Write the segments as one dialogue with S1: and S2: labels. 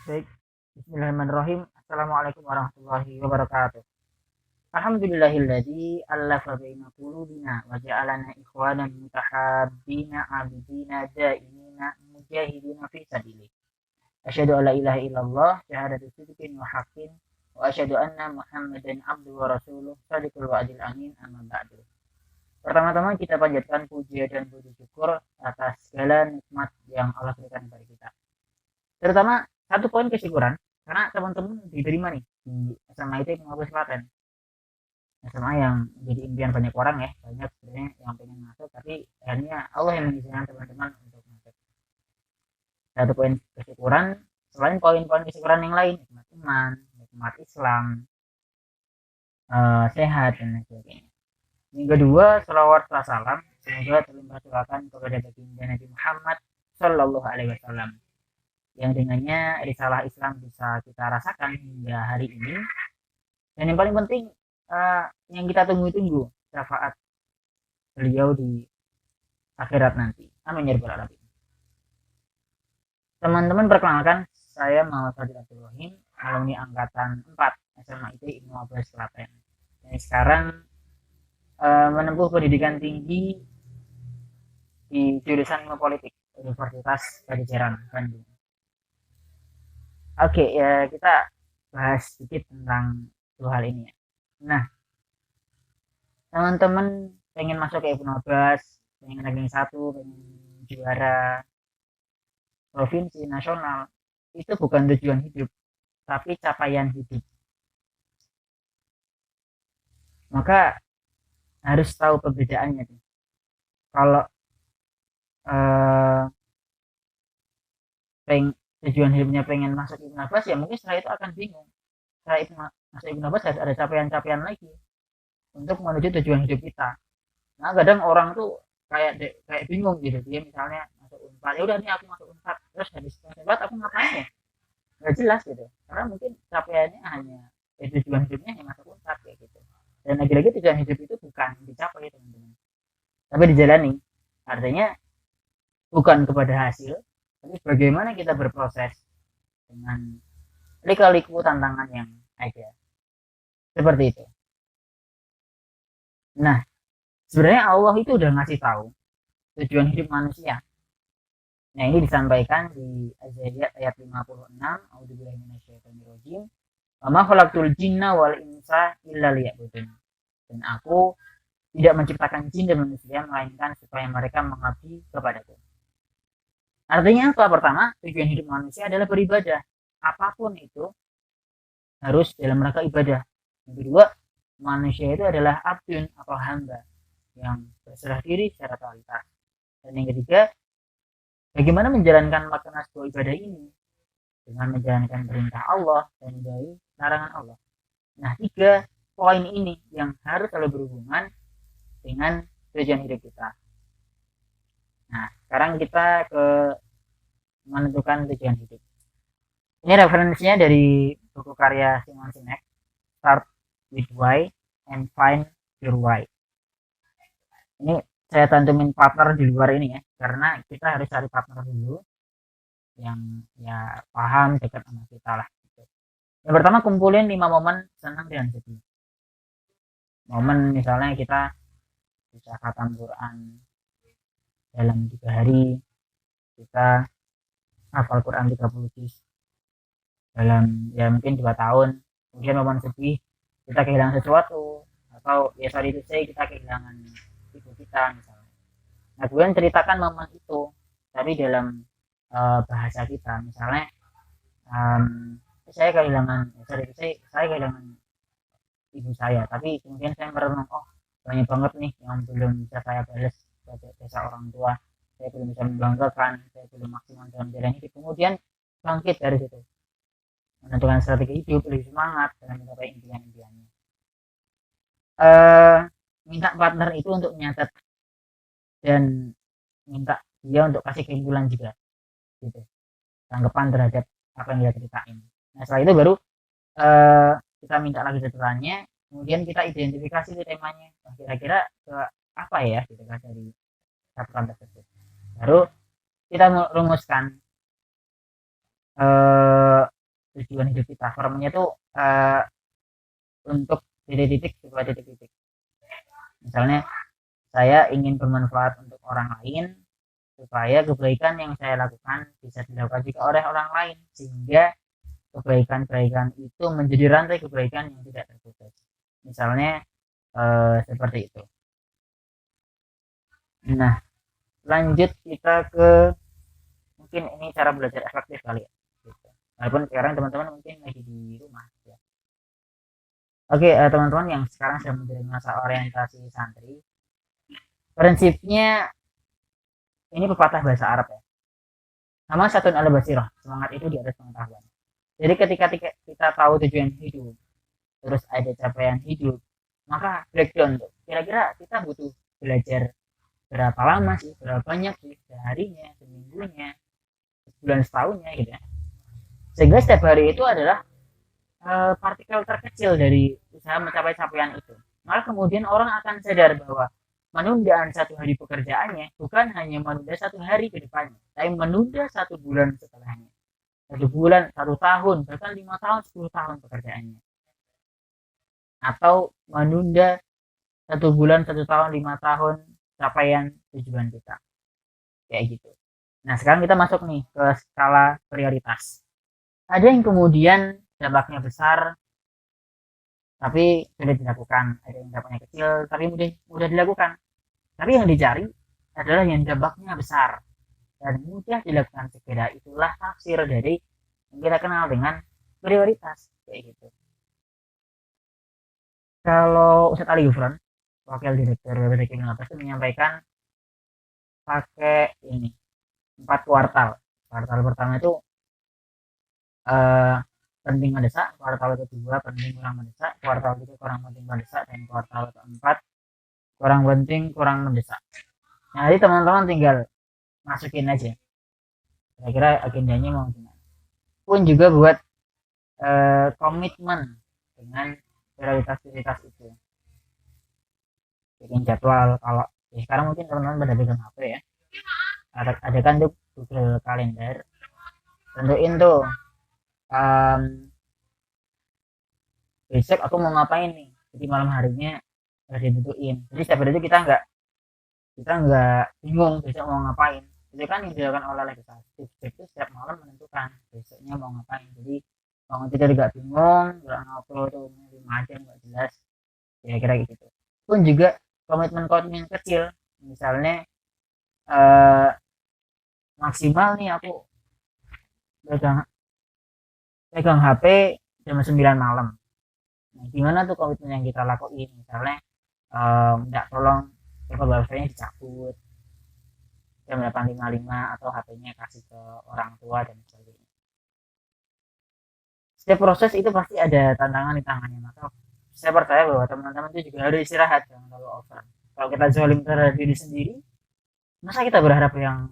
S1: Baik, bismillahirrahmanirrahim. Assalamualaikum warahmatullahi wabarakatuh. Alhamdulillahilladzi allafa baina qulubina wa ja'alana ikhwanan mutahabbina abidina daimina mujahidina fi sabilih. Asyhadu an la ilaha illallah syahadatu sidqin wa haqqin wa asyhadu anna Muhammadan abduhu wa rasuluh shadiqul wa'dil amin amma ba'du. Pertama-tama kita panjatkan puji dan puji syukur atas segala nikmat yang Allah berikan kepada kita. Terutama satu poin kesyukuran karena teman-teman diterima nih di SMA itu Mabes Klaten. SMA yang jadi impian banyak orang ya, banyak sebenarnya yang pengen masuk tapi akhirnya Allah yang mengizinkan teman-teman untuk masuk. Satu poin kesyukuran selain poin-poin kesyukuran yang lain, nikmat iman, nikmat Islam, sehat dan lain sebagainya. Yang kedua, selawat salam semoga terlimpah curahkan kepada baginda Nabi Muhammad Shallallahu Alaihi Wasallam yang dengannya risalah Islam bisa kita rasakan hingga hari ini, dan yang paling penting yang kita tunggu-tunggu syafaat beliau di akhirat nanti. Amin ya rabbal alamin. Teman-teman, perkenalkan, saya Muhammad Fadil Abdul Wahid, alumni angkatan 4 SMA IT Ibnu Abbas Klaten. Dan sekarang menempuh pendidikan tinggi di jurusan Ilmu Politik Universitas Pajajaran Bandung. Oke, ya kita bahas sedikit tentang dua hal ini ya. Nah, teman-teman pengen masuk ke Ibnu Abbas, pengen ranking 1, pengen juara provinsi nasional, itu bukan tujuan hidup, tapi capaian hidup. Maka harus tahu perbedaannya tuh. Kalau eh, tujuan hidupnya pengen masuk Ibnu Abbas, ya mungkin setelah itu akan bingung. Setelah itu masuk Ibnu Abbas harus ada capaian-capaian lagi untuk menuju tujuan hidup kita. Nah, kadang orang tuh kayak bingung gitu. Dia misalnya masuk Unpad, ya udah nih aku masuk Unpad, terus habis masuk Unpad aku ngapain ya? Nggak jelas gitu. Karena mungkin capaiannya hanya tujuan hidupnya yang masuk Unpad kayak gitu. Dan lagi-lagi tujuan hidup itu bukan dicapai teman-teman, tapi dijalani. Artinya bukan kepada hasil, tapi bagaimana kita berproses dengan lika-liku tantangan yang ada. Seperti itu. Nah, sebenarnya Allah itu udah ngasih tahu tujuan hidup manusia. Nah, ini disampaikan di Az-Zariyat ayat 56, A'udzubillahi minasyaitonirrajim. Wa ma khalaqtul jinna wal insa illa liya'budun. Dan aku tidak menciptakan jin dan manusia melainkan supaya mereka mengabdi kepadaku. Artinya apa? Pertama, tujuan hidup manusia adalah beribadah. Apapun itu harus dalam rangka ibadah. Yang kedua, manusia itu adalah abdun atau hamba yang berserah diri secara totalitas. Dan yang ketiga, bagaimana menjalankan makna sebuah ibadah ini dengan menjalankan perintah Allah dan dari larangan Allah. Nah, tiga poin ini yang harus selalu berhubungan dengan tujuan hidup kita. Nah, sekarang kita ke menentukan tujuan hidup. Ini referensinya dari buku karya Simon Sinek, Start with Why and Find Your Why. Ini saya cantumin partner di luar ini ya, karena kita harus cari partner dulu yang ya paham dekat sama kita lah. Gitu. Yang pertama, kumpulin 5 momen senang dan sedih. Momen misalnya kita bisa khatam Quran dalam 3 hari, kita hafal Quran 30 juz dalam ya mungkin 2 tahun. Kemudian momen sedih, kita kehilangan sesuatu, atau ya sorry itu saya kita kehilangan ibu kita misalnya. Nah, kemudian ceritakan momen itu tapi dalam bahasa kita, misalnya um, saya kehilangan sorry saya kehilangan ibu saya, tapi kemudian saya merenung, oh banyak banget nih yang belum bisa saya balas sebagai jasa orang tua, saya belum bisa membanggakan, saya belum maksimal dalam jalan hidup. Kemudian bangkit dari situ, menentukan strategi hidup, lebih semangat dalam mencapai impian-impiannya. eh Minta partner itu untuk menyatat dan minta dia untuk kasih kesimpulan juga gitu, tanggapan terhadap apa yang dia ceritain. Nah, setelah itu baru eh, kita minta lagi detailnya, kemudian kita identifikasi itu temanya. Nah, kira-kira ke apa ya gitu kan dari catatan tersebut. Baru kita rumuskan tujuan hidup kita. Formnya itu untuk titik-titik sebuah titik-titik. Misalnya saya ingin bermanfaat untuk orang lain supaya kebaikan yang saya lakukan bisa dilakukan juga oleh orang lain, sehingga kebaikan-kebaikan itu menjadi rantai kebaikan yang tidak terputus. Misalnya seperti itu. Nah, lanjut kita ke, mungkin ini cara belajar efektif kali ya. Gitu. Walaupun sekarang teman-teman mungkin lagi di rumah ya. Oke, teman-teman yang sekarang sedang menjalani masa orientasi santri, prinsipnya ini pepatah bahasa Arab ya. Sama satun ala basirah, semangat itu di atas pengetahuan. Jadi ketika kita tahu tujuan hidup, terus ada capaian hidup, maka breakdown tuh. Kira-kira kita butuh belajar berapa lama sih, berapa banyak sih, seharinya, seminggunya, sebulan, setahunnya gitu ya. Sehingga setiap hari itu adalah partikel terkecil dari usaha mencapai capaian itu. Maka kemudian orang akan sadar bahwa menunda satu hari pekerjaannya bukan hanya menunda satu hari ke depannya, tapi menunda satu bulan setelahnya, satu bulan, satu tahun, bahkan 5 tahun, 10 tahun pekerjaannya, atau menunda satu bulan, satu tahun, 5 tahun capaian tujuan kita, kayak gitu. Nah sekarang kita masuk nih ke skala prioritas. Ada yang kemudian dampaknya besar tapi sulit dilakukan, ada yang dampaknya kecil tapi mudah dilakukan. Tapi yang dicari adalah yang dampaknya besar dan mudah dilakukan segera. Itulah tafsir dari yang kita kenal dengan prioritas, kayak gitu. Kalau Ustadz Ali Gufron, wakil direktur BPK 15, itu menyampaikan pakai ini 4 kuartal. Kuartal pertama itu penting mendesak, kuartal kedua penting kurang mendesak, kuartal ketiga kurang penting mendesak, dan kuartal keempat kurang penting kurang mendesak. Nah, jadi teman-teman tinggal masukin aja kira-kira agendanya mau gimana. Pun juga buat komitmen dengan prioritas-prioritas itu. Bikin jadwal. Kalau ya sekarang mungkin teman-teman pada pegang HP ya. Ada kan tuh Google Calendar. Tentuin tuh besok aku mau ngapain nih. Jadi malam harinya harus ditentuin. Jadi setiap hari itu kita nggak bingung besok mau ngapain. Itu kan yang dilakukan oleh legislatif itu setiap malam menentukan besoknya mau ngapain. Jadi bangun tidur nggak bingung, nggak ngobrol tuh 5 jam nggak jelas, kira-kira gitu. Pun juga komitmen kecil, misalnya eh, maksimal nih aku pegang pegang HP jam 9 malam. Nah, gimana tuh komitmen yang kita lakuin? Misalnya nggak tolong paper wifi-nya dicabut jam 8.55 atau HP-nya kasih ke orang tua dan sebagainya. Setiap proses itu pasti ada tantangan di tangannya, maka saya percaya bahwa teman-teman itu juga harus istirahat, jangan terlalu over. Kalau kita zolim terhadap diri sendiri, masa kita berharap yang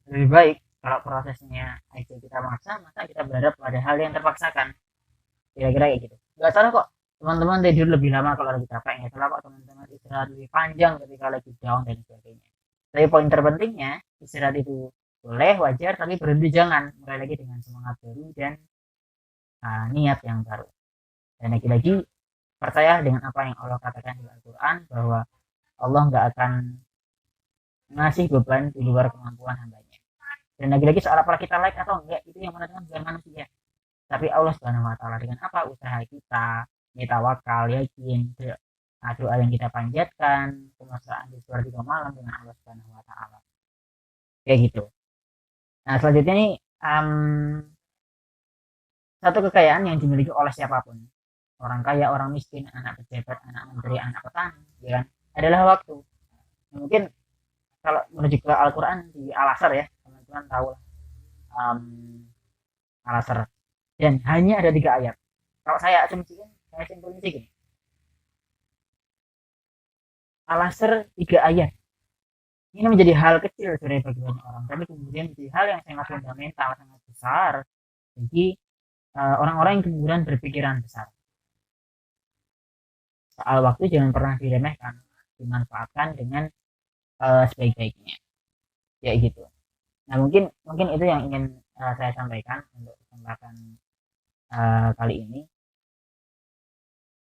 S1: lebih baik? Kalau prosesnya aja kita maksa, masa kita berharap pada hal yang terpaksakan, kira-kira kayak gitu. Nggak salah kok teman-teman tidur lebih lama kalau lagi capek, nggak salah kok teman-teman istirahat lebih panjang ketika lagi down dan sebagainya. Tapi poin terpentingnya, istirahat itu boleh, wajar, tapi berhenti jangan, mulai lagi dengan semangat baru dan niat yang baru. Dan lagi-lagi percaya dengan apa yang Allah katakan di Al-Quran, bahwa Allah nggak akan ngasih beban di luar kemampuan hambanya. Dan lagi-lagi soal apakah kita like atau enggak, itu yang menentukan bukan manusia, tapi Allah Subhanahu Wa Taala. Dengan apa usaha kita wakal, yakin, doa yang kita panjatkan, kemesraan di sepertiga malam dengan Allah Subhanahu Wa Taala, kayak gitu. Nah selanjutnya nih, satu kekayaan yang dimiliki oleh siapapun, orang kaya, orang miskin, anak pejabat, anak menteri, anak petani, ya kan, adalah waktu. Nah, mungkin kalau menuju ke Al-Quran di Al-Asr ya, teman-teman tahu Al-Asr, dan hanya ada 3 ayat. Kalau saya asumsikan, saya simpulin sih gini, Al-Asr 3 ayat ini menjadi hal kecil sebenarnya bagi banyak orang, tapi kemudian menjadi hal yang sangat fundamental, sangat besar bagi orang-orang yang kemudian berpikiran besar. Soal waktu jangan pernah diremehkan, dimanfaatkan dengan sebaik-baiknya, ya gitu. Nah mungkin itu yang ingin saya sampaikan untuk kesempatan kali ini.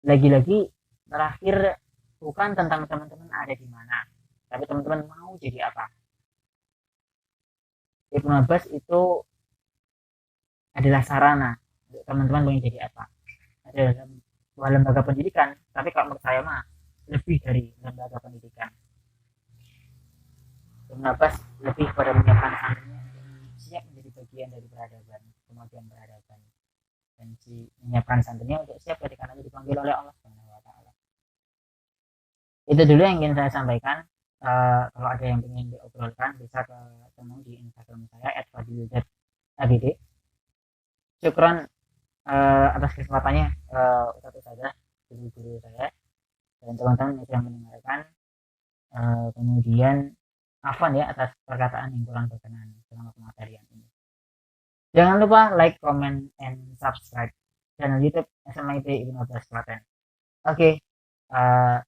S1: Lagi-lagi terakhir bukan tentang teman-teman ada di mana, tapi teman-teman mau jadi apa. Ibnu Abbas itu adalah sarana untuk teman-teman mau jadi apa. Adalah sebuah lembaga pendidikan, tapi kalau menurut saya mah lebih dari lembaga pendidikan. Ibnu Abbas lebih pada menyiapkan santrinya siap menjadi bagian dari peradaban, kemajuan peradaban, dan menyiapkan santrinya untuk siap ketika nanti dipanggil oleh Allah Subhanahu wa taala. Itu dulu yang ingin saya sampaikan. Kalau ada yang ingin diobrolkan bisa ketemu di Instagram saya @fadilzabd. Syukron atas kesempatannya, itu saja guru-guru saya dan teman-teman yang sudah mendengarkan. Kemudian afwan ya atas perkataan yang kurang berkenan selama pematerian ini. Jangan lupa like, comment, and subscribe channel YouTube SMIT Ibnu Abbas Klaten. Oke,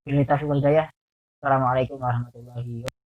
S1: bila taufiq wal hidayah. Assalamualaikum warahmatullahi wabarakatuh.